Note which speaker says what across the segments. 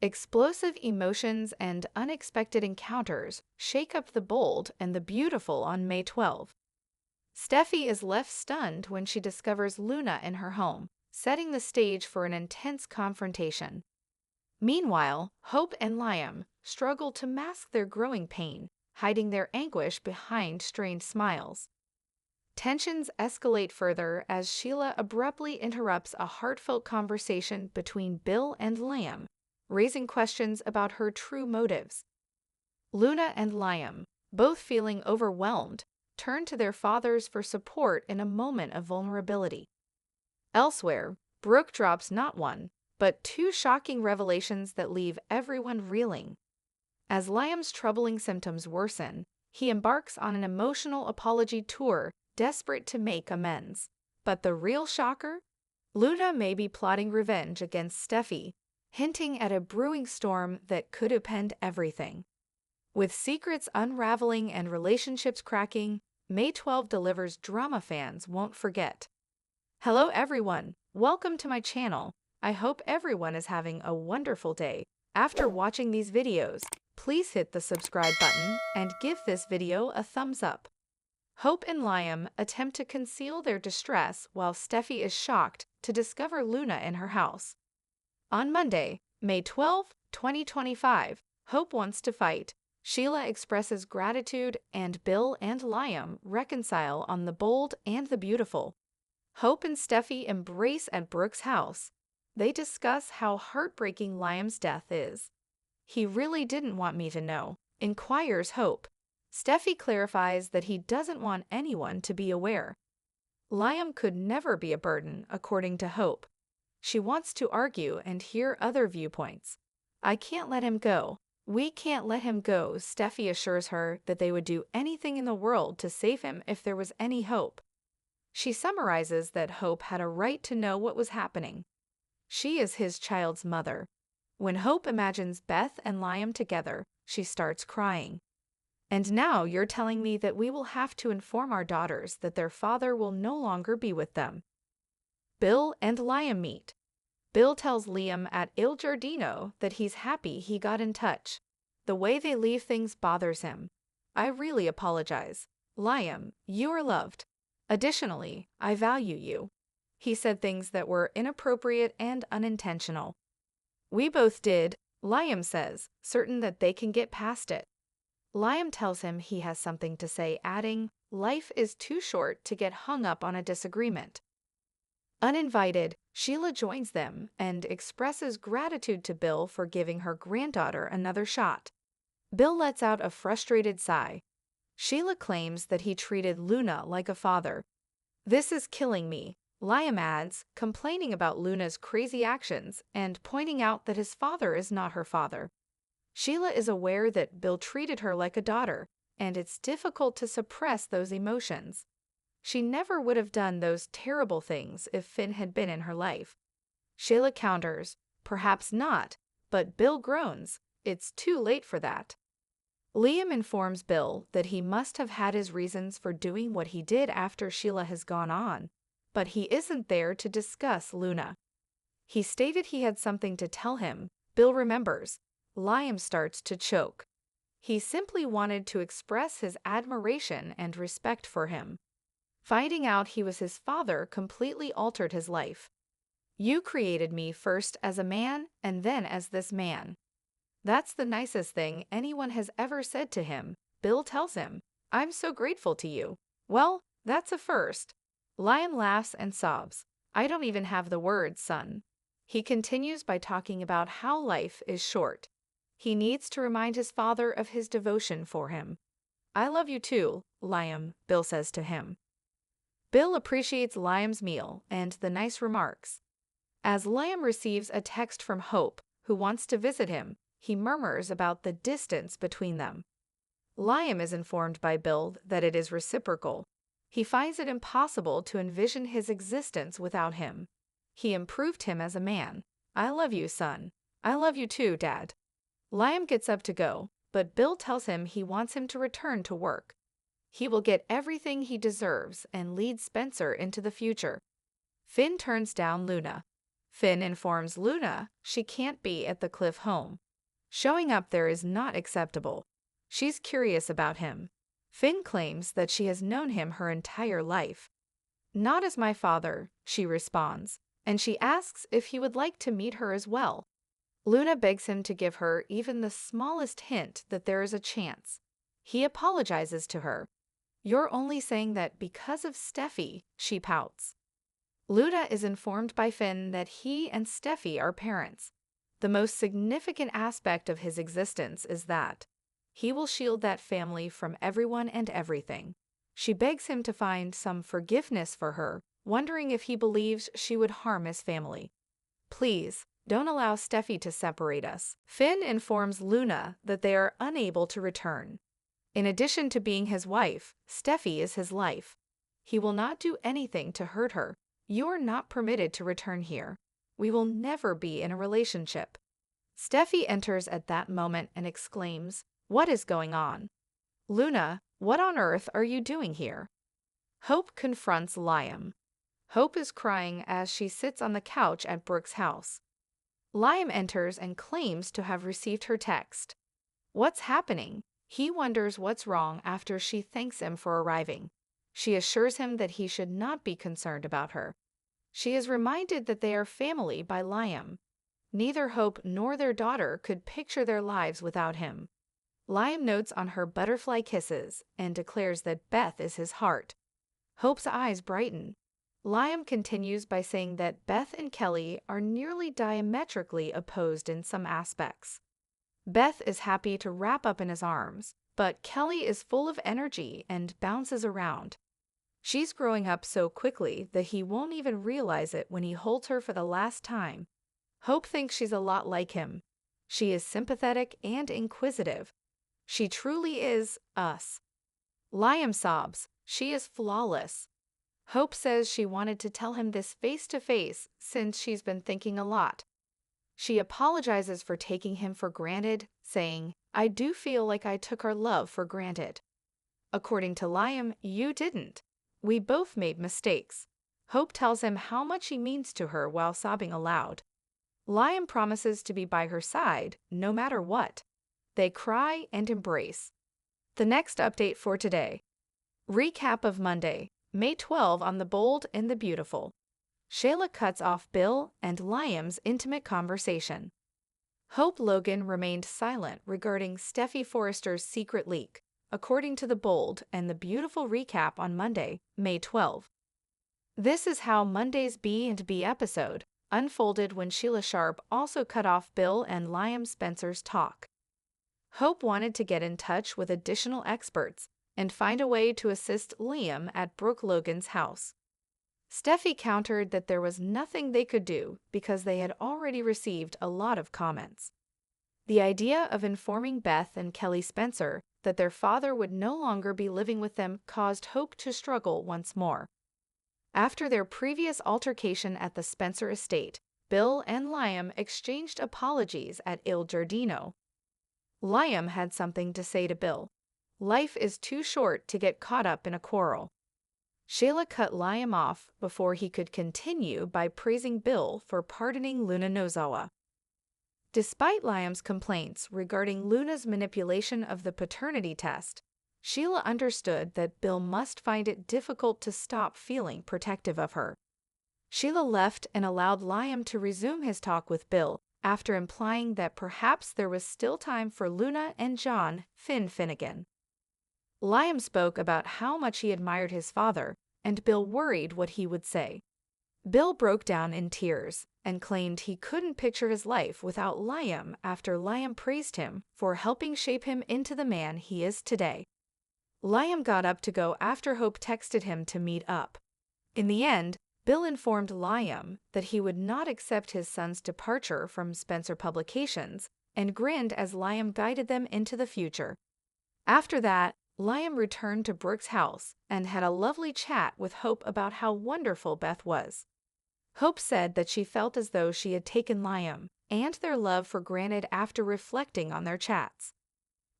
Speaker 1: Explosive emotions and unexpected encounters shake up the bold and the beautiful on May 12. Steffi is left stunned when she discovers Luna in her home, setting the stage for an intense confrontation. Meanwhile, Hope and Liam struggle to mask their growing pain, hiding their anguish behind strained smiles. Tensions escalate further as Sheila abruptly interrupts a heartfelt conversation between Bill and Liam, raising questions about her true motives. Luna and Liam, both feeling overwhelmed, turn to their fathers for support in a moment of vulnerability. Elsewhere, Brooke drops not one, but two shocking revelations that leave everyone reeling. As Liam's troubling symptoms worsen, he embarks on an emotional apology tour, desperate to make amends. But the real shocker? Luna may be plotting revenge against Steffi, hinting at a brewing storm that could upend everything. With secrets unraveling and relationships cracking, May 12 delivers drama fans won't forget. Hello everyone, welcome to my channel. I hope everyone is having a wonderful day. After watching these videos, please hit the subscribe button and give this video a thumbs up. Hope and Liam attempt to conceal their distress while Steffi is shocked to discover Luna in her house. On Monday, May 12, 2025, Hope wants to fight. Sheila expresses gratitude and Bill and Liam reconcile on the bold and the beautiful. Hope and Steffi embrace at Brooke's house. They discuss how heartbreaking Liam's death is. "He really didn't want me to know," inquires Hope. Steffi clarifies that he doesn't want anyone to be aware. Liam could never be a burden, according to Hope. She wants to argue and hear other viewpoints. "I can't let him go. We can't let him go," Steffi assures her that they would do anything in the world to save him if there was any hope. She summarizes that Hope had a right to know what was happening. She is his child's mother. When Hope imagines Beth and Liam together, she starts crying. "And now you're telling me that we will have to inform our daughters that their father will no longer be with them." Bill and Liam meet. Bill tells Liam at Il Giardino that he's happy he got in touch. The way they leave things bothers him. "I really apologize. Liam, you are loved. Additionally, I value you." He said things that were inappropriate and unintentional. "We both did," Liam says, certain that they can get past it. Liam tells him he has something to say, adding, "Life is too short to get hung up on a disagreement." Uninvited, Sheila joins them and expresses gratitude to Bill for giving her granddaughter another shot. Bill lets out a frustrated sigh. Sheila claims that he treated Luna like a father. "This is killing me," Liam adds, complaining about Luna's crazy actions and pointing out that his father is not her father. Sheila is aware that Bill treated her like a daughter, and it's difficult to suppress those emotions. She never would have done those terrible things if Finn had been in her life. Sheila counters, "Perhaps not," but Bill groans, "It's too late for that." Liam informs Bill that he must have had his reasons for doing what he did after Sheila has gone on, but he isn't there to discuss Luna. He stated he had something to tell him. Bill remembers. Liam starts to choke. He simply wanted to express his admiration and respect for him. Finding out he was his father completely altered his life. "You created me first as a man and then as this man." That's the nicest thing anyone has ever said to him, Bill tells him. "I'm so grateful to you." "Well, that's a first." Liam laughs and sobs. "I don't even have the words, son." He continues by talking about how life is short. He needs to remind his father of his devotion for him. "I love you too, Liam," Bill says to him. Bill appreciates Liam's meal and the nice remarks. As Liam receives a text from Hope, who wants to visit him, he murmurs about the distance between them. Liam is informed by Bill that it is reciprocal. He finds it impossible to envision his existence without him. He improved him as a man. "I love you, son." "I love you too, Dad." Liam gets up to go, but Bill tells him he wants him to return to work. He will get everything he deserves and lead Spencer into the future. Finn turns down Luna. Finn informs Luna she can't be at the Cliff home. Showing up there is not acceptable. She's curious about him. Finn claims that she has known him her entire life. Not as my father, she responds, and she asks if he would like to meet her as well. Luna begs him to give her even the smallest hint that there is a chance. He apologizes to her. You're only saying that because of Steffi, she pouts. Luna is informed by Finn that he and Steffi are parents. The most significant aspect of his existence is that he will shield that family from everyone and everything. She begs him to find some forgiveness for her, wondering if he believes she would harm his family. Please, don't allow Steffi to separate us. Finn informs Luna that they are unable to return. In addition to being his wife, Steffi is his life. He will not do anything to hurt her. You're not permitted to return here. We will never be in a relationship. Steffi enters at that moment and exclaims, "What is going on? Luna, what on earth are you doing here?" Hope confronts Liam. Hope is crying as she sits on the couch at Brooke's house. Liam enters and claims to have received her text. What's happening? He wonders what's wrong after she thanks him for arriving. She assures him that he should not be concerned about her. She is reminded that they are family by Liam. Neither Hope nor their daughter could picture their lives without him. Liam notes on her butterfly kisses and declares that Beth is his heart. Hope's eyes brighten. Liam continues by saying that Beth and Kelly are nearly diametrically opposed in some aspects. Beth is happy to wrap up in his arms, but Kelly is full of energy and bounces around. She's growing up so quickly that he won't even realize it when he holds her for the last time. Hope thinks she's a lot like him. She is sympathetic and inquisitive. She truly is us. Liam sobs. She is flawless. Hope says she wanted to tell him this face to face since she's been thinking a lot. She apologizes for taking him for granted, saying, "I do feel like I took our love for granted." According to Liam, you didn't. We both made mistakes. Hope tells him how much he means to her while sobbing aloud. Liam promises to be by her side, no matter what. They cry and embrace. The next update for today. Recap of Monday, May 12 on The Bold and the Beautiful. Sheila cuts off Bill and Liam's intimate conversation. Hope Logan remained silent regarding Steffi Forrester's secret leak, according to The Bold and the Beautiful recap on Monday, May 12. This is how Monday's B&B episode unfolded when Sheila Sharp also cut off Bill and Liam Spencer's talk. Hope wanted to get in touch with additional experts and find a way to assist Liam at Brooke Logan's house. Steffi countered that there was nothing they could do because they had already received a lot of comments. The idea of informing Beth and Kelly Spencer that their father would no longer be living with them caused Hope to struggle once more. After their previous altercation at the Spencer estate, Bill and Liam exchanged apologies at Il Giardino. Liam had something to say to Bill. Life is too short to get caught up in a quarrel. Sheila cut Liam off before he could continue by praising Bill for pardoning Luna Nozawa. Despite Liam's complaints regarding Luna's manipulation of the paternity test, Sheila understood that Bill must find it difficult to stop feeling protective of her. Sheila left and allowed Liam to resume his talk with Bill after implying that perhaps there was still time for Luna and John Finnegan. Liam spoke about how much he admired his father, and Bill worried what he would say. Bill broke down in tears and claimed he couldn't picture his life without Liam after Liam praised him for helping shape him into the man he is today. Liam got up to go after Hope texted him to meet up. In the end, Bill informed Liam that he would not accept his son's departure from Spencer Publications and grinned as Liam guided them into the future. After that, Liam returned to Brooke's house and had a lovely chat with Hope about how wonderful Beth was. Hope said that she felt as though she had taken Liam and their love for granted after reflecting on their chats.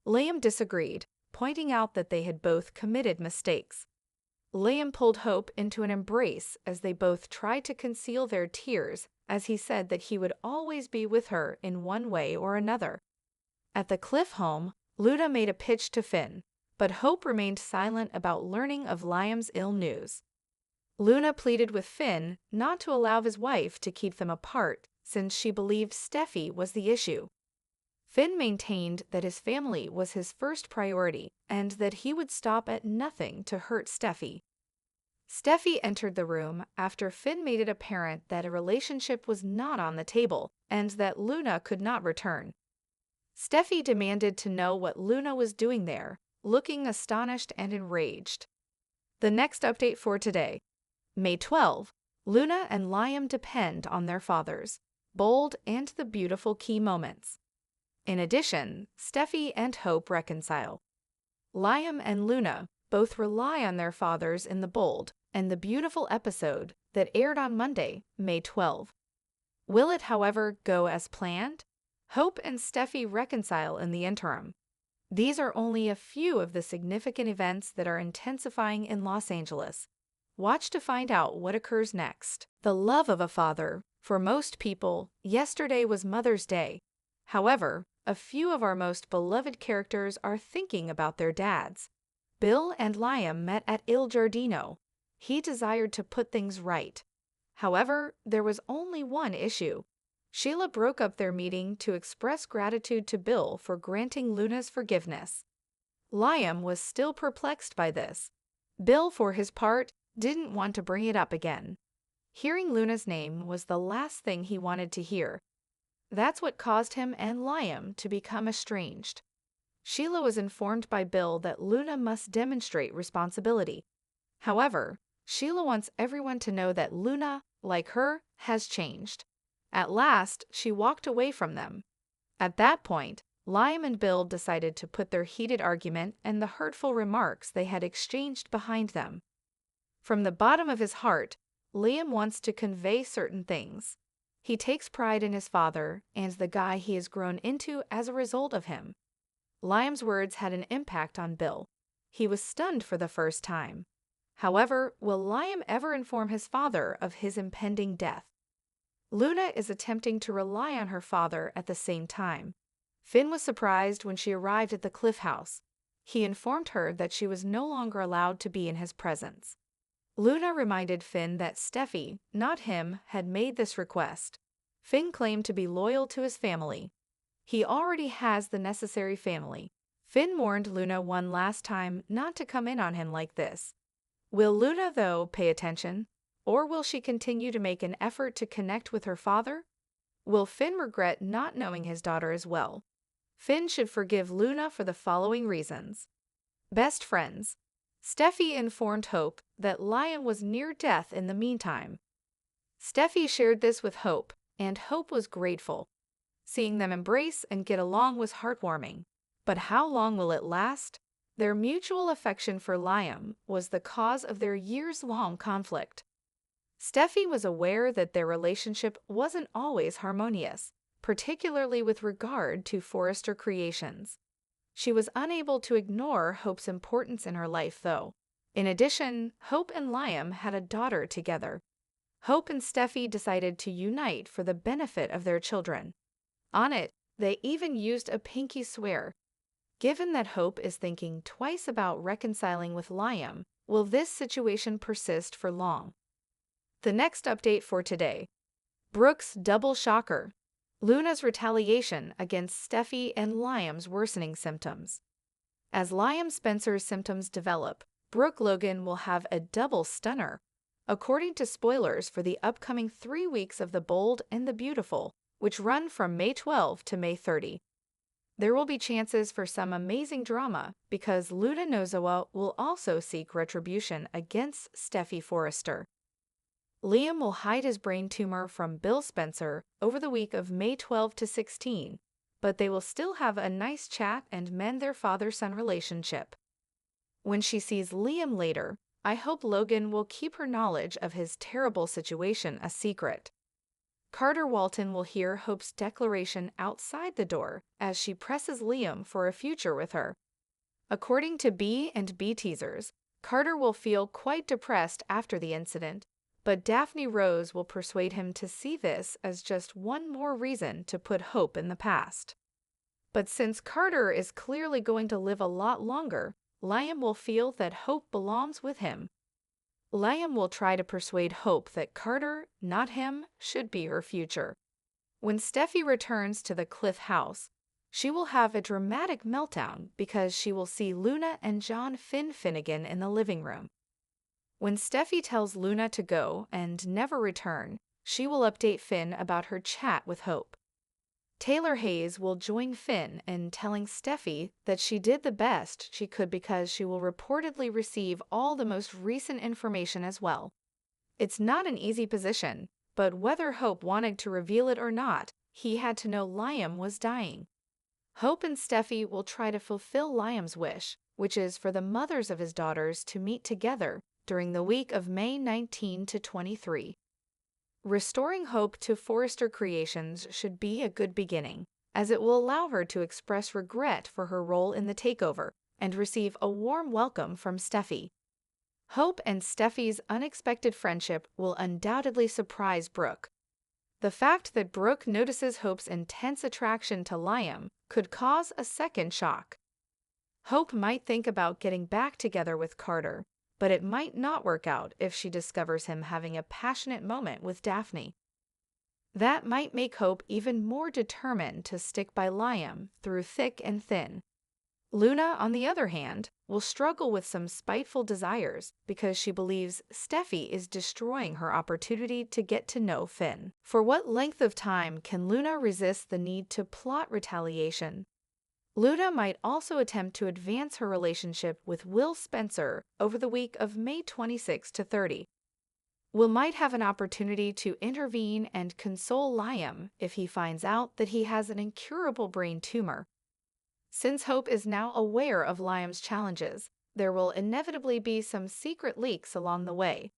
Speaker 1: Liam disagreed, pointing out that they had both committed mistakes. Liam pulled Hope into an embrace as they both tried to conceal their tears as he said that he would always be with her in one way or another. At the Cliff home, Luna made a pitch to Finn, but Hope remained silent about learning of Liam's ill news. Luna pleaded with Finn not to allow his wife to keep them apart since she believed Steffi was the issue. Finn maintained that his family was his first priority and that he would stop at nothing to hurt Steffi. Steffi entered the room after Finn made it apparent that a relationship was not on the table and that Luna could not return. Steffi demanded to know what Luna was doing there, looking astonished and enraged. The next update for today. May 12. Luna and Liam depend on their fathers. Bold and the beautiful key moments. In addition, Steffi and Hope reconcile. Liam and Luna both rely on their fathers in the bold and the beautiful episode that aired on Monday, May 12. Will it, however, go as planned? Hope and Steffi reconcile in the interim. These are only a few of the significant events that are intensifying in Los Angeles. Watch to find out what occurs next. The love of a father. For most people, yesterday was Mother's Day. However, a few of our most beloved characters are thinking about their dads. Bill and Liam met at Il Giardino. He desired to put things right. However, there was only one issue. Sheila broke up their meeting to express gratitude to Bill for granting Luna's forgiveness. Liam was still perplexed by this. Bill, for his part, didn't want to bring it up again. Hearing Luna's name was the last thing he wanted to hear. That's what caused him and Liam to become estranged. Sheila was informed by Bill that Luna must demonstrate responsibility. However, Sheila wants everyone to know that Luna, like her, has changed. At last, she walked away from them. At that point, Liam and Bill decided to put their heated argument and the hurtful remarks they had exchanged behind them. From the bottom of his heart, Liam wants to convey certain things. He takes pride in his father and the guy he has grown into as a result of him. Liam's words had an impact on Bill. He was stunned for the first time. However, will Liam ever inform his father of his impending death? Luna is attempting to rely on her father at the same time. Finn was surprised when she arrived at the Cliff House. He informed her that she was no longer allowed to be in his presence. Luna reminded Finn that Steffi, not him, had made this request. Finn claimed to be loyal to his family. He already has the necessary family. Finn warned Luna one last time not to come in on him like this. Will Luna, though, pay attention? Or will she continue to make an effort to connect with her father? Will Finn regret not knowing his daughter as well? Finn should forgive Luna for the following reasons. Best friends. Steffi informed Hope that Liam was near death in the meantime. Steffi shared this with Hope, and Hope was grateful. Seeing them embrace and get along was heartwarming. But how long will it last? Their mutual affection for Liam was the cause of their years-long conflict. Steffi was aware that their relationship wasn't always harmonious, particularly with regard to Forrester creations. She was unable to ignore Hope's importance in her life, though. In addition, Hope and Liam had a daughter together. Hope and Steffi decided to unite for the benefit of their children. On it, they even used a pinky swear. Given that Hope is thinking twice about reconciling with Liam, will this situation persist for long? The next update for today. Brooke's double shocker. Luna's retaliation against Steffi and Liam's worsening symptoms. As Liam Spencer's symptoms develop, Brooke Logan will have a double stunner. According to spoilers for the upcoming 3 weeks of The Bold and the Beautiful, which run from May 12 to May 30. There will be chances for some amazing drama because Luna Nozawa will also seek retribution against Steffi Forrester. Liam will hide his brain tumor from Bill Spencer over the week of May 12 to 16, but they will still have a nice chat and mend their father-son relationship. When she sees Liam later, I hope Logan will keep her knowledge of his terrible situation a secret. Carter Walton will hear Hope's declaration outside the door as she presses Liam for a future with her. According to B&B teasers, Carter will feel quite depressed after the incident, but Daphne Rose will persuade him to see this as just one more reason to put hope in the past. But since Carter is clearly going to live a lot longer, Liam will feel that Hope belongs with him. Liam will try to persuade Hope that Carter, not him, should be her future. When Steffi returns to the Cliff house, she will have a dramatic meltdown because she will see Luna and John Finnegan in the living room. When Steffi tells Luna to go and never return, she will update Finn about her chat with Hope. Taylor Hayes will join Finn in telling Steffi that she did the best she could because she will reportedly receive all the most recent information as well. It's not an easy position, but whether Hope wanted to reveal it or not, he had to know Liam was dying. Hope and Steffi will try to fulfill Liam's wish, which is for the mothers of his daughters to meet together during the week of May 19 to 23. Restoring Hope to Forrester Creations should be a good beginning, as it will allow her to express regret for her role in the takeover and receive a warm welcome from Steffi. Hope and Steffi's unexpected friendship will undoubtedly surprise Brooke. The fact that Brooke notices Hope's intense attraction to Liam could cause a second shock. Hope might think about getting back together with Carter, but it might not work out if she discovers him having a passionate moment with Daphne. That might make Hope even more determined to stick by Liam through thick and thin. Luna, on the other hand, will struggle with some spiteful desires because she believes Steffi is destroying her opportunity to get to know Finn. For what length of time can Luna resist the need to plot retaliation? Luna might also attempt to advance her relationship with Will Spencer over the week of May 26 to 30. Will might have an opportunity to intervene and console Liam if he finds out that he has an incurable brain tumor. Since Hope is now aware of Liam's challenges, there will inevitably be some secret leaks along the way.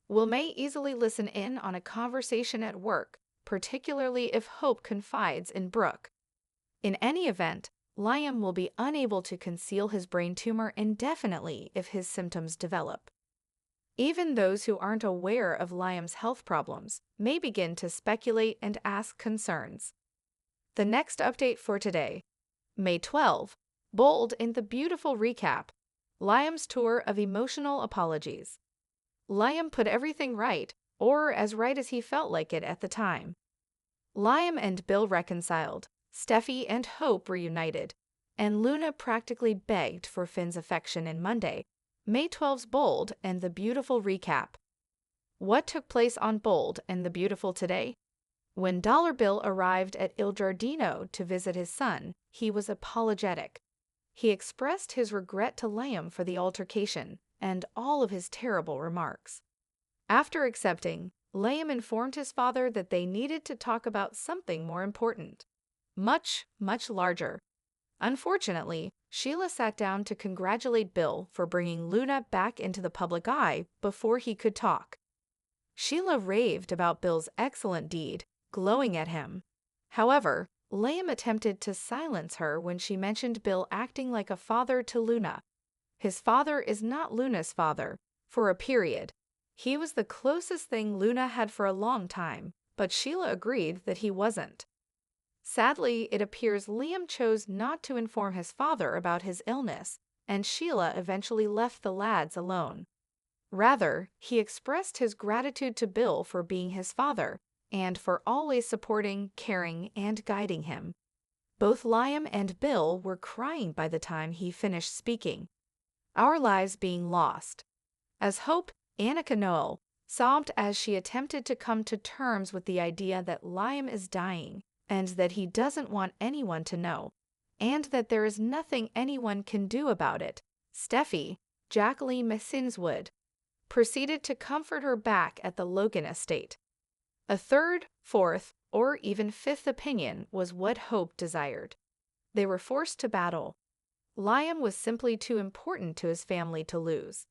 Speaker 1: Will may easily listen in on a conversation at work, particularly if Hope confides in Brooke. In any event, Liam will be unable to conceal his brain tumor indefinitely if his symptoms develop. Even those who aren't aware of Liam's health problems may begin to speculate and ask concerns. The next update for today, May 12, bold in the beautiful recap, Liam's tour of emotional apologies. Liam put everything right, or as right as he felt like it at the time. Liam and Bill reconciled, Steffi and Hope reunited, and Luna practically begged for Finn's affection in Monday, May 12's Bold and the Beautiful recap. What took place on Bold and the Beautiful today? When Dollar Bill arrived at Il Giardino to visit his son, he was apologetic. He expressed his regret to Liam for the altercation and all of his terrible remarks. After accepting, Liam informed his father that they needed to talk about something more important. Much, much larger. Unfortunately, Sheila sat down to congratulate Bill for bringing Luna back into the public eye before he could talk. Sheila raved about Bill's excellent deed, glowing at him. However, Liam attempted to silence her when she mentioned Bill acting like a father to Luna. His father is not Luna's father, for a period. He was the closest thing Luna had for a long time, but Sheila agreed that he wasn't. Sadly, it appears Liam chose not to inform his father about his illness, and Sheila eventually left the lads alone. Rather, he expressed his gratitude to Bill for being his father, and for always supporting, caring, and guiding him. Both Liam and Bill were crying by the time he finished speaking. Our lives being lost. As Hope, Annika Noel, sobbed as she attempted to come to terms with the idea that Liam is dying, and that he doesn't want anyone to know, and that there is nothing anyone can do about it, Steffi, Jacqueline Messinswood, proceeded to comfort her back at the Logan estate. A third, fourth, or even fifth opinion was what Hope desired. They were forced to battle. Liam was simply too important to his family to lose.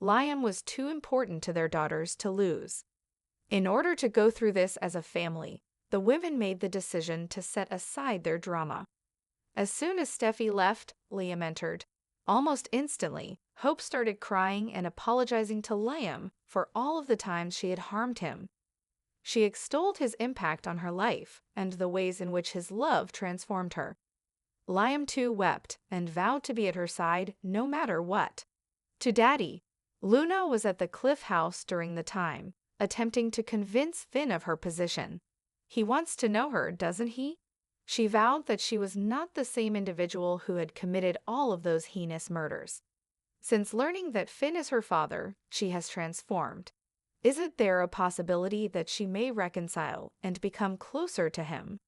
Speaker 1: Liam was too important to their daughters to lose. In order to go through this as a family, the women made the decision to set aside their drama. As soon as Steffi left, Liam entered. Almost instantly, Hope started crying and apologizing to Liam for all of the times she had harmed him. She extolled his impact on her life and the ways in which his love transformed her. Liam too wept and vowed to be at her side no matter what. To Daddy, Luna was at the Cliff House during the time, attempting to convince Finn of her position. He wants to know her, doesn't he? She vowed that she was not the same individual who had committed all of those heinous murders. Since learning that Finn is her father, she has transformed. Isn't there a possibility that she may reconcile and become closer to him?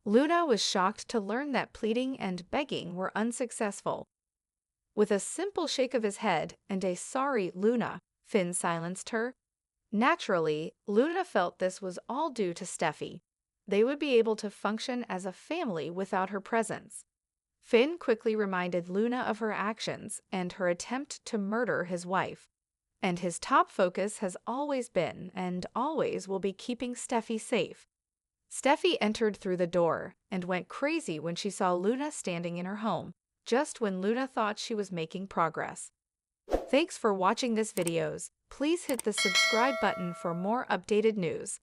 Speaker 1: Luna was shocked to learn that pleading and begging were unsuccessful. With a simple shake of his head and a "sorry, Luna," Finn silenced her. Naturally, Luna felt this was all due to Steffi. They would be able to function as a family without her presence. Finn quickly reminded Luna of her actions and her attempt to murder his wife. And his top focus has always been and always will be keeping Steffi safe. Steffi entered through the door and went crazy when she saw Luna standing in her home, just when Luna thought she was making progress. Thanks for watching this videos. Please hit the subscribe button for more updated news.